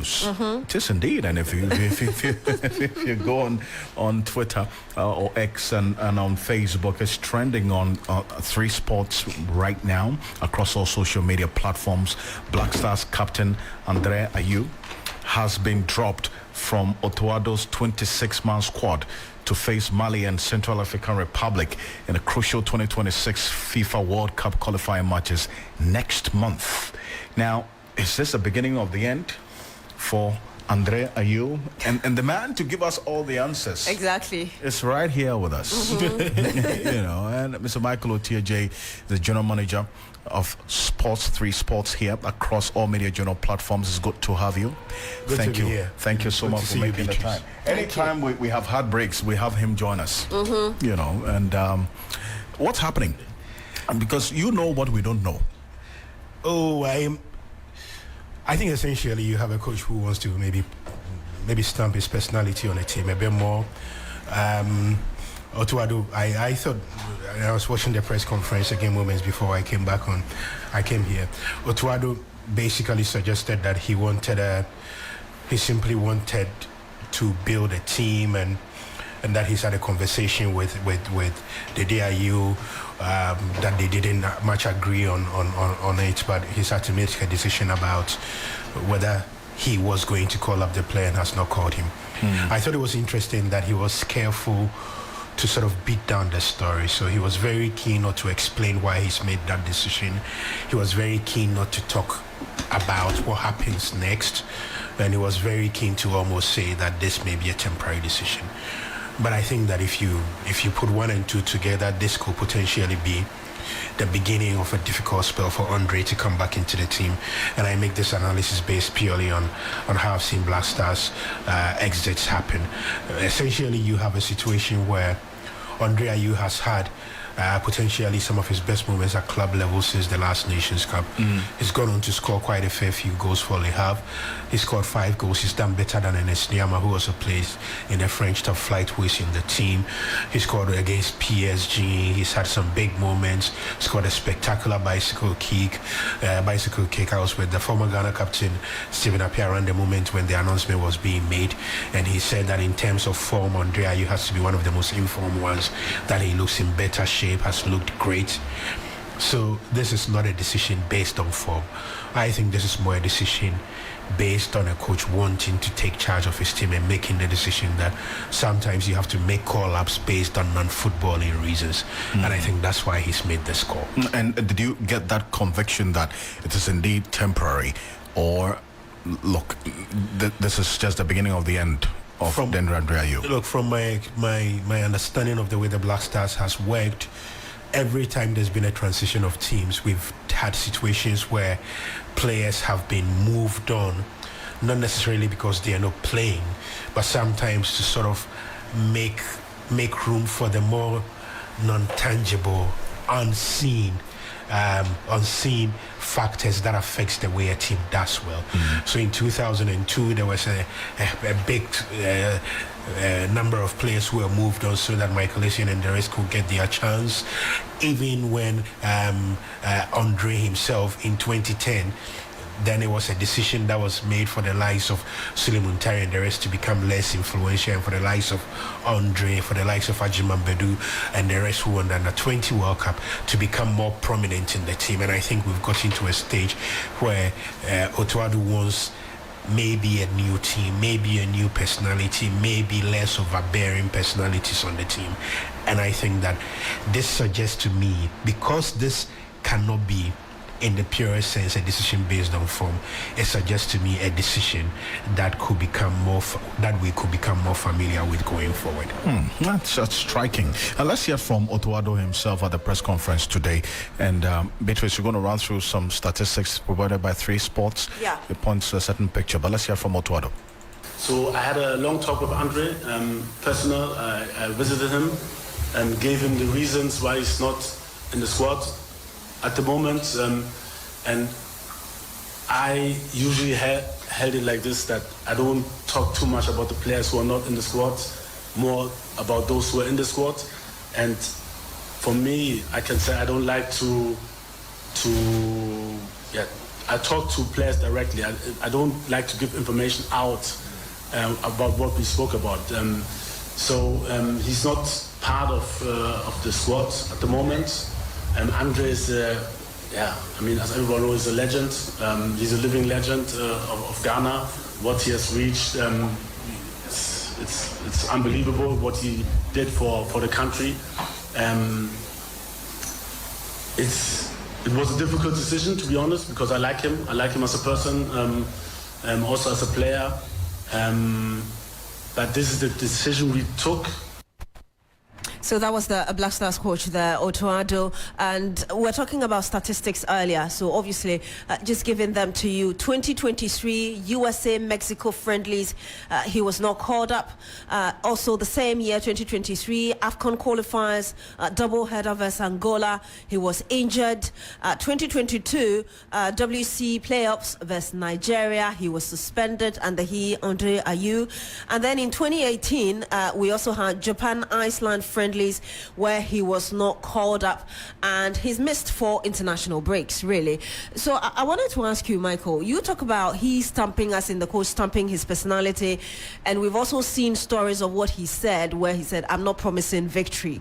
news. It is indeed. And if you go on Twitter or X and on Facebook, it's trending on 3 Sports right now across all social media platforms. Black Stars captain Dede Ayew has been dropped from Otto Addo's 26-man squad to face Mali and Central African Republic in the crucial 2026 FIFA World Cup qualifying matches next month. Now, is this the beginning of the end for Dede Ayew? And the man to give us all the answers. Exactly. Is right here with us. And Mr. Michael Oti Adjei, the general manager of 3 Sports here across all media journal platforms. It's good to have you. Thank you. Thank you so much for making the time. Anytime we have hard breaks, we have him join us. And what's happening? Because you know what we don't know. I think essentially you have a coach who wants to maybe stamp his personality on a team a bit more. Otto Addo, I thought, I was watching the press conference again moments before I came here. Otto Addo basically suggested that he simply wanted to build a team and that he's had a conversation with Dede Ayew, that they didn't much agree on it, but he's had to make a decision about whether he was going to call up the player and has not called him. I thought it was interesting that he was careful to sort of beat down the story. So he was very keen not to explain why he's made that decision. He was very keen not to talk about what happens next. And he was very keen to almost say that this may be a temporary decision. But I think that if you put 1 and 2 together, this could potentially be the beginning of a difficult spell for Andre to come back into the team. And I make this analysis based purely on how I've seen Black Stars exits happen. Essentially, you have a situation where Dede Ayew has had potentially some of his best moments at club level since the last Nations Cup. He's gone on to score quite a fair few goals for Le Havre. He scored 5 goals. He's done better than Enes Niama, who also plays in the French top flight, who is in the team. He scored against PSG. He's had some big moments. Scored a spectacular bicycle kick. I was with the former Ghana captain Stephen Appiah around the moment when the announcement was being made, and he said that in terms of form, Dede Ayew has to be one of the most informed ones, that he looks in better shape, has looked great. So this is not a decision based on form. I think this is more a decision based on a coach wanting to take charge of his team and making the decision that sometimes you have to make call-ups based on non-footballing reasons. And I think that's why he's made this call. And did you get that conviction that it is indeed temporary, or look, this is just the beginning of the end of Dede Ayew? Look, from my understanding of the way the Black Stars has worked, every time there's been a transition of teams, we've had situations where players have been moved on, not necessarily because they are not playing, but sometimes to sort of make room for the more non-tangible, unseen factors that affects the way a team does well. So in 2002, there was a big number of players who were moved on so that Michael Essien and the rest could get their chance. Even when Andre himself in 2010, then it was a decision that was made for the likes of Suleiman Tari and the rest to become less influential, and for the likes of Andre, for the likes of Ajiman Bedu and the rest who won the Under-20 World Cup to become more prominent in the team. And I think we've got into a stage where Otto Addo wants maybe a new team, maybe a new personality, maybe less overbearing personalities on the team. And I think that this suggests to me, because this cannot be in the purest sense a decision based on form, it suggests to me a decision that we could become more familiar with going forward. That's striking. Let's hear from Otto Addo himself at the press conference today. And Beatrice, we're going to run through some statistics provided by 3 Sports. Yeah. It points to a certain picture, but let's hear from Otto Addo. So I had a long talk with Andre, personal. I visited him and gave him the reasons why he's not in the squad at the moment, and I usually held it like this, that I don't talk too much about the players who are not in the squad, more about those who are in the squad. And for me, I can say I don't like to I talk to players directly. I don't like to give information out about what we spoke about. So he's not part of the squad at the moment. Andre is, as everyone knows, a legend. He's a living legend of Ghana. What he has reached, it's unbelievable what he did for the country. It was a difficult decision, to be honest, because I like him. I like him as a person, also as a player. But this is the decision we took. So that was the Black Stars coach there, Otto Addo, and we're talking about statistics earlier. So obviously, just giving them to you. 2023 USA-Mexico friendlies, he was not called up. Also the same year, 2023 AFCON qualifiers, double header versus Angola, he was injured. 2022 WC playoffs versus Nigeria, he was suspended under Dede Ayew. And then in 2018, we also had Japan-Iceland friendlies where he was not called up, and he's missed 4 international breaks, really. So I wanted to ask you, Michael, you talk about he stamping us in the coach, stamping his personality, and we've also seen stories of what he said, where he said, I'm not promising victory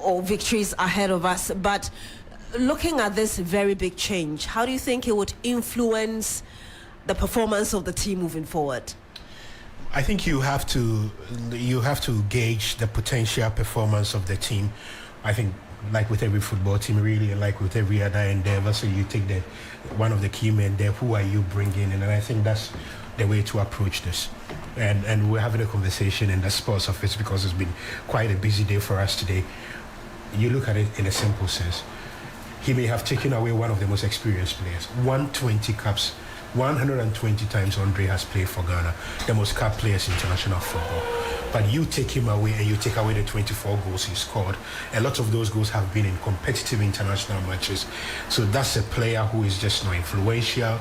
or victories ahead of us. But looking at this very big change, how do you think it would influence the performance of the team moving forward? I think you have to gauge the potential performance of the team. I think, like with every football team, really, like with every other endeavor. So you take one of the key men there. Who are you bringing in? And I think that's the way to approach this. And we're having a conversation in the sports office because it's been quite a busy day for us today. You look at it in a simple sense. He may have taken away one of the most experienced players. 120 caps. 120 times Andre has played for Ghana, the most capped players in international football. But you take him away and you take away the 24 goals he scored. A lot of those goals have been in competitive international matches. So that's a player who is just not influential,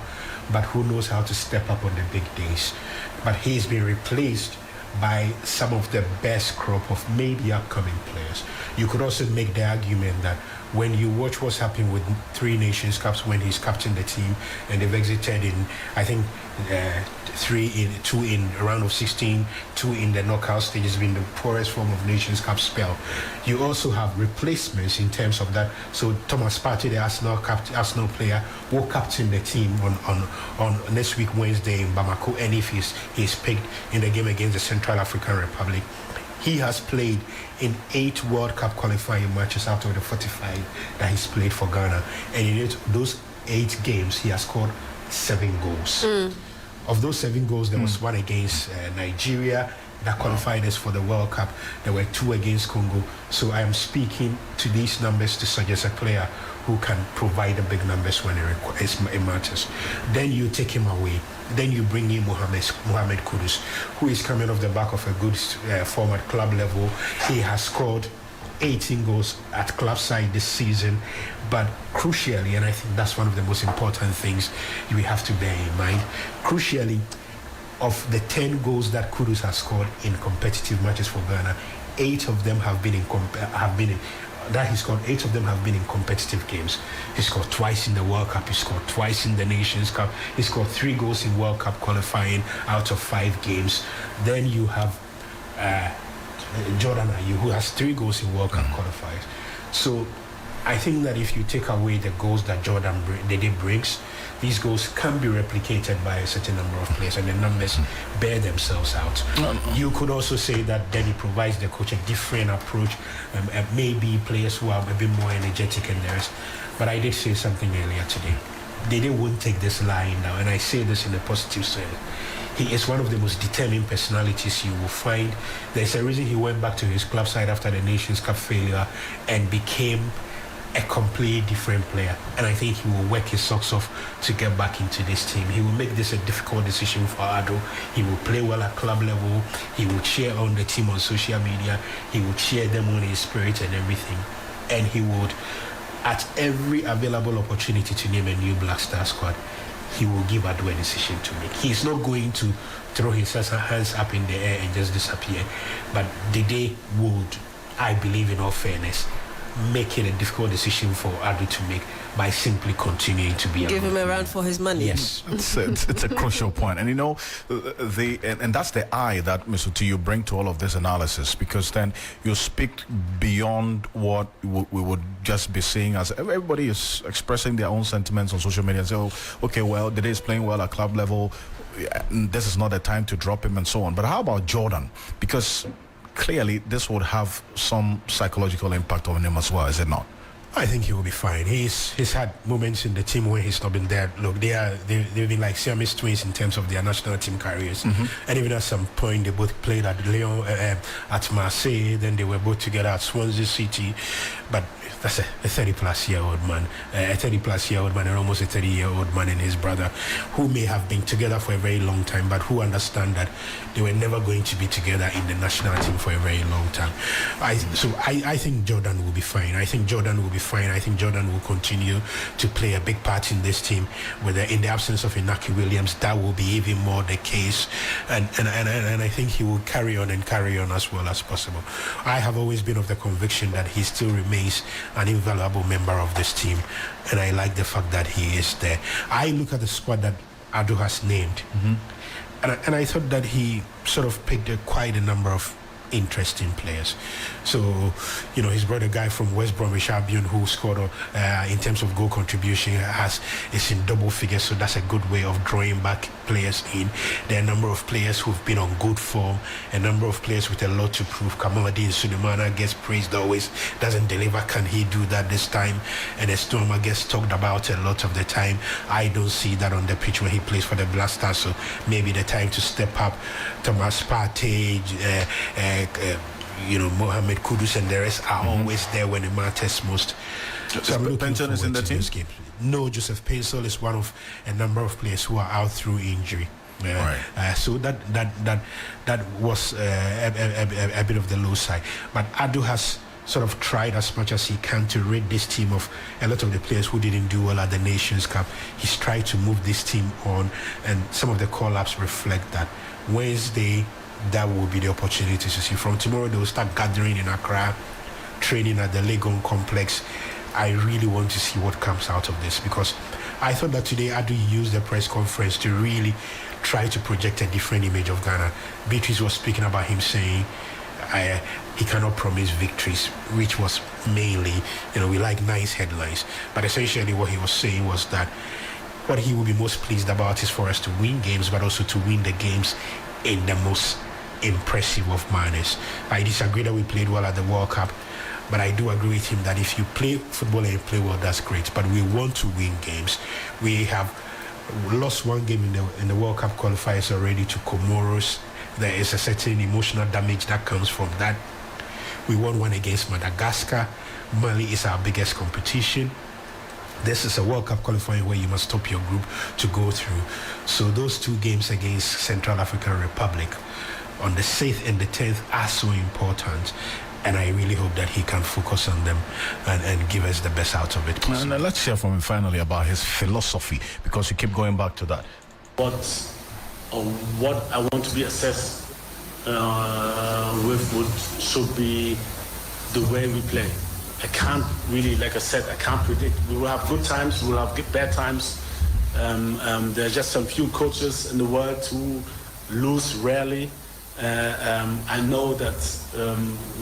but who knows how to step up on the big days. But he's been replaced by some of the best crop of maybe upcoming players. You could also make the argument that when you watch what's happening with 3 Nations Cups when he's captained the team and they've exited in, I think, 2 in round of 16, 2 in the knockout stage has been the poorest form of Nations Cup spell. You also have replacements in terms of that. So Thomas Partey, the Arsenal player, will captain the team on next week Wednesday in Bamako, and if he's picked in the game against the Central African Republic. He has played in 8 World Cup qualifying matches out of the 45 that he's played for Ghana. And in those 8 games, he has scored 7 goals. Of those 7 goals, there was 1 against Nigeria that qualified us for the World Cup. There were 2 against Congo. So I am speaking to these numbers to suggest a player who can provide the big numbers when it matters. Then you take him away. Then you bring in Mohamed Kudus, who is coming off the back of a good form at club level. He has scored 18 goals at club side this season. But crucially, and I think that's one of the most important things you have to bear in mind, crucially, of the 10 goals that Kudus has scored in competitive matches for Ghana, 8 of them have been in competitive games. He scored twice in the World Cup. He scored twice in the Nations Cup. He scored 3 goals in World Cup qualifying out of 5 games. Then you have Jordan Ayew, who has 3 goals in World Cup qualifiers. So I think that if you take away the goals that Dede brings, these goals can be replicated by a certain number of players, and the numbers bear themselves out. You could also say that then he provides the coach a different approach, maybe players who are a bit more energetic and theirs. But I did say something earlier today. Dede won't take this line now, and I say this in a positive sense. He is one of the most determined personalities you will find. There's a reason he went back to his club side after the Nations Cup failure and became a completely different player, and I think he will work his socks off to get back into this team. He will make this a difficult decision for Addo. He will play well at club level. He will cheer on the team on social media. He will cheer them on his spirit and everything, and he would, at every available opportunity to name a new Black Star squad, he will give Addo a decision to make. He's not going to throw his hands up in the air and just disappear, but Dede would, I believe in all fairness, make it a difficult decision for Addo to make by simply continuing to be. Give him a run for his money. Yes, it's a crucial point. And you know, and that's the eye that, Mr. T, you bring to all of this analysis, because then you speak beyond what we would just be seeing as everybody is expressing their own sentiments on social media and say, oh, okay, well, Dede is playing well at club level, this is not the time to drop him and so on. But how about Jordan? Because clearly this would have some psychological impact on him as well, is it not? I think he will be fine. He's had moments in the team where he's not been there. Look, they've been like Siamese twins in terms of their national team careers. And even at some point, they both played at Lyon, at Marseille. Then they were both together at Swansea City. But that's a 30-plus-year-old man, a 30-plus-year-old man, and almost a 30-year-old man and his brother, who may have been together for a very long time, but who understand that they were never going to be together in the national team for a very long time. I think Jordan will be fine. I think Jordan will be fine. I think Jordan will continue to play a big part in this team. Whether in the absence of Inaki Williams, that will be even more the case. And I think he will carry on as well as possible. I have always been of the conviction that he still remains an invaluable member of this team, and I like the fact that he is there. I look at the squad that Addo has named, and I thought that he sort of picked quite a number of interesting players. So, you know, his brother guy from West Bromwich Albion who scored in terms of goal contribution is in double figures, so that's a good way of drawing back players in. There are a number of players who've been on good form, a number of players with a lot to prove. Kamaladi Sulemana gets praised always, doesn't deliver. Can he do that this time? And Estoma gets talked about a lot of the time. I don't see that on the pitch when he plays for the Black Stars, so maybe the time to step up. Thomas Partey, Mohamed Kudus and the rest are always there when it matters most. So I'm looking Penton is in the team? No, Joseph Pencil is one of a number of players who are out through injury. So that was a bit of the low side. But Addo has sort of tried as much as he can to rid this team of a lot of the players who didn't do well at the Nations Cup. He's tried to move this team on, and some of the call-ups reflect that. Wednesday, that will be the opportunity to see. From tomorrow, they will start gathering in Accra, training at the Legon complex. I really want to see what comes out of this, because I thought that today Addo used the press conference to really try to project a different image of Ghana. Beatrice was speaking about him saying he cannot promise victories, which was mainly, we like nice headlines. But essentially what he was saying was that what he will be most pleased about is for us to win games, but also to win the games in the most impressive of manners. I disagree that we played well at the World Cup, but I do agree with him that if you play football and you play well, that's great. But we want to win games. We have lost one game in the World Cup qualifiers already to Comoros. There is a certain emotional damage that comes from that. We won one against Madagascar. Mali is our biggest competition. This is a World Cup qualifying where you must top your group to go through. So those two games against Central African Republic on the 6th and the 10th are so important. And I really hope that he can focus on them and give us the best out of it. And let's hear from him finally about his philosophy, because you keep going back to that. What I want to be assessed with should be the way we play. I can't really, like I said, I can't predict. We will have good times, we will have bad times. There are just some few coaches in the world who lose rarely. I know that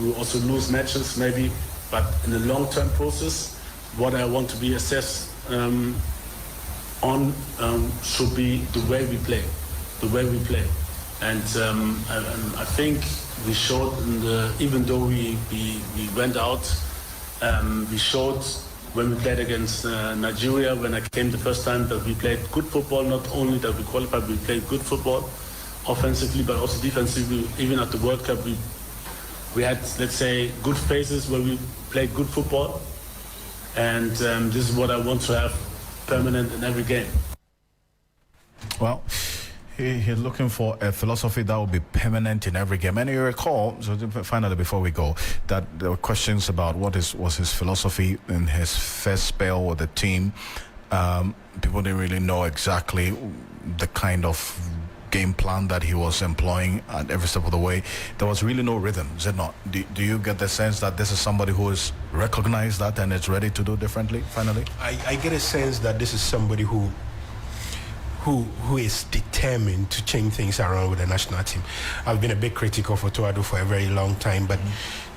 we will also lose matches maybe, but in the long-term process, what I want to be assessed on should be the way we play. And I think we showed, even though we went out, we showed when we played against Nigeria, when I came the first time, that we played good football. Not only that we qualified, we played good football offensively, but also defensively. Even at the World Cup, we had, let's say, good phases where we played good football. And this is what I want to have permanent in every game. Well, he's looking for a philosophy that will be permanent in every game. And you recall, so finally before we go, that there were questions about what was his philosophy in his first spell with the team. People didn't really know exactly the kind of game plan that he was employing at every step of the way, there was really no rhythm, is it not? Do you get the sense that this is somebody who has recognized that and is ready to do differently, finally? I get a sense that this is somebody who is determined to change things around with the national team. I've been a big critic of Otto Addo for a very long time, but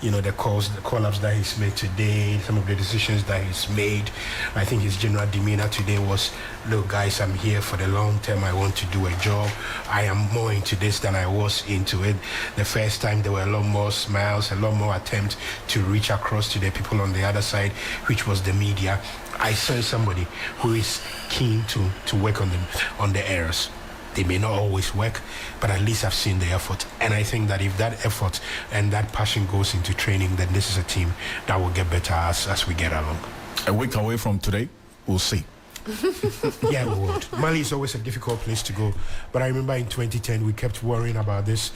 the call-ups that he's made today, some of the decisions that he's made, I think his general demeanor today was, look guys, I'm here for the long term, I want to do a job, I am more into this than I was into it. The first time there were a lot more smiles, a lot more attempts to reach across to the people on the other side, which was the media. I saw somebody who is keen to work on the errors. They may not always work, but at least I've seen the effort. And I think that if that effort and that passion goes into training, then this is a team that will get better as we get along. A week away from today, we'll see. Yeah, we would. Mali is always a difficult place to go. But I remember in 2010, we kept worrying about this.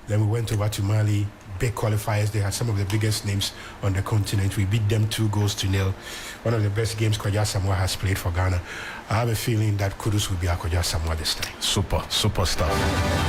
Then we went over to Mali, big qualifiers. They had some of the biggest names on the continent. We beat them 2-0. One of the best games Kwaja Samoa has played for Ghana. I have a feeling that kudos will be Kwaja Samoa this time. Super stuff.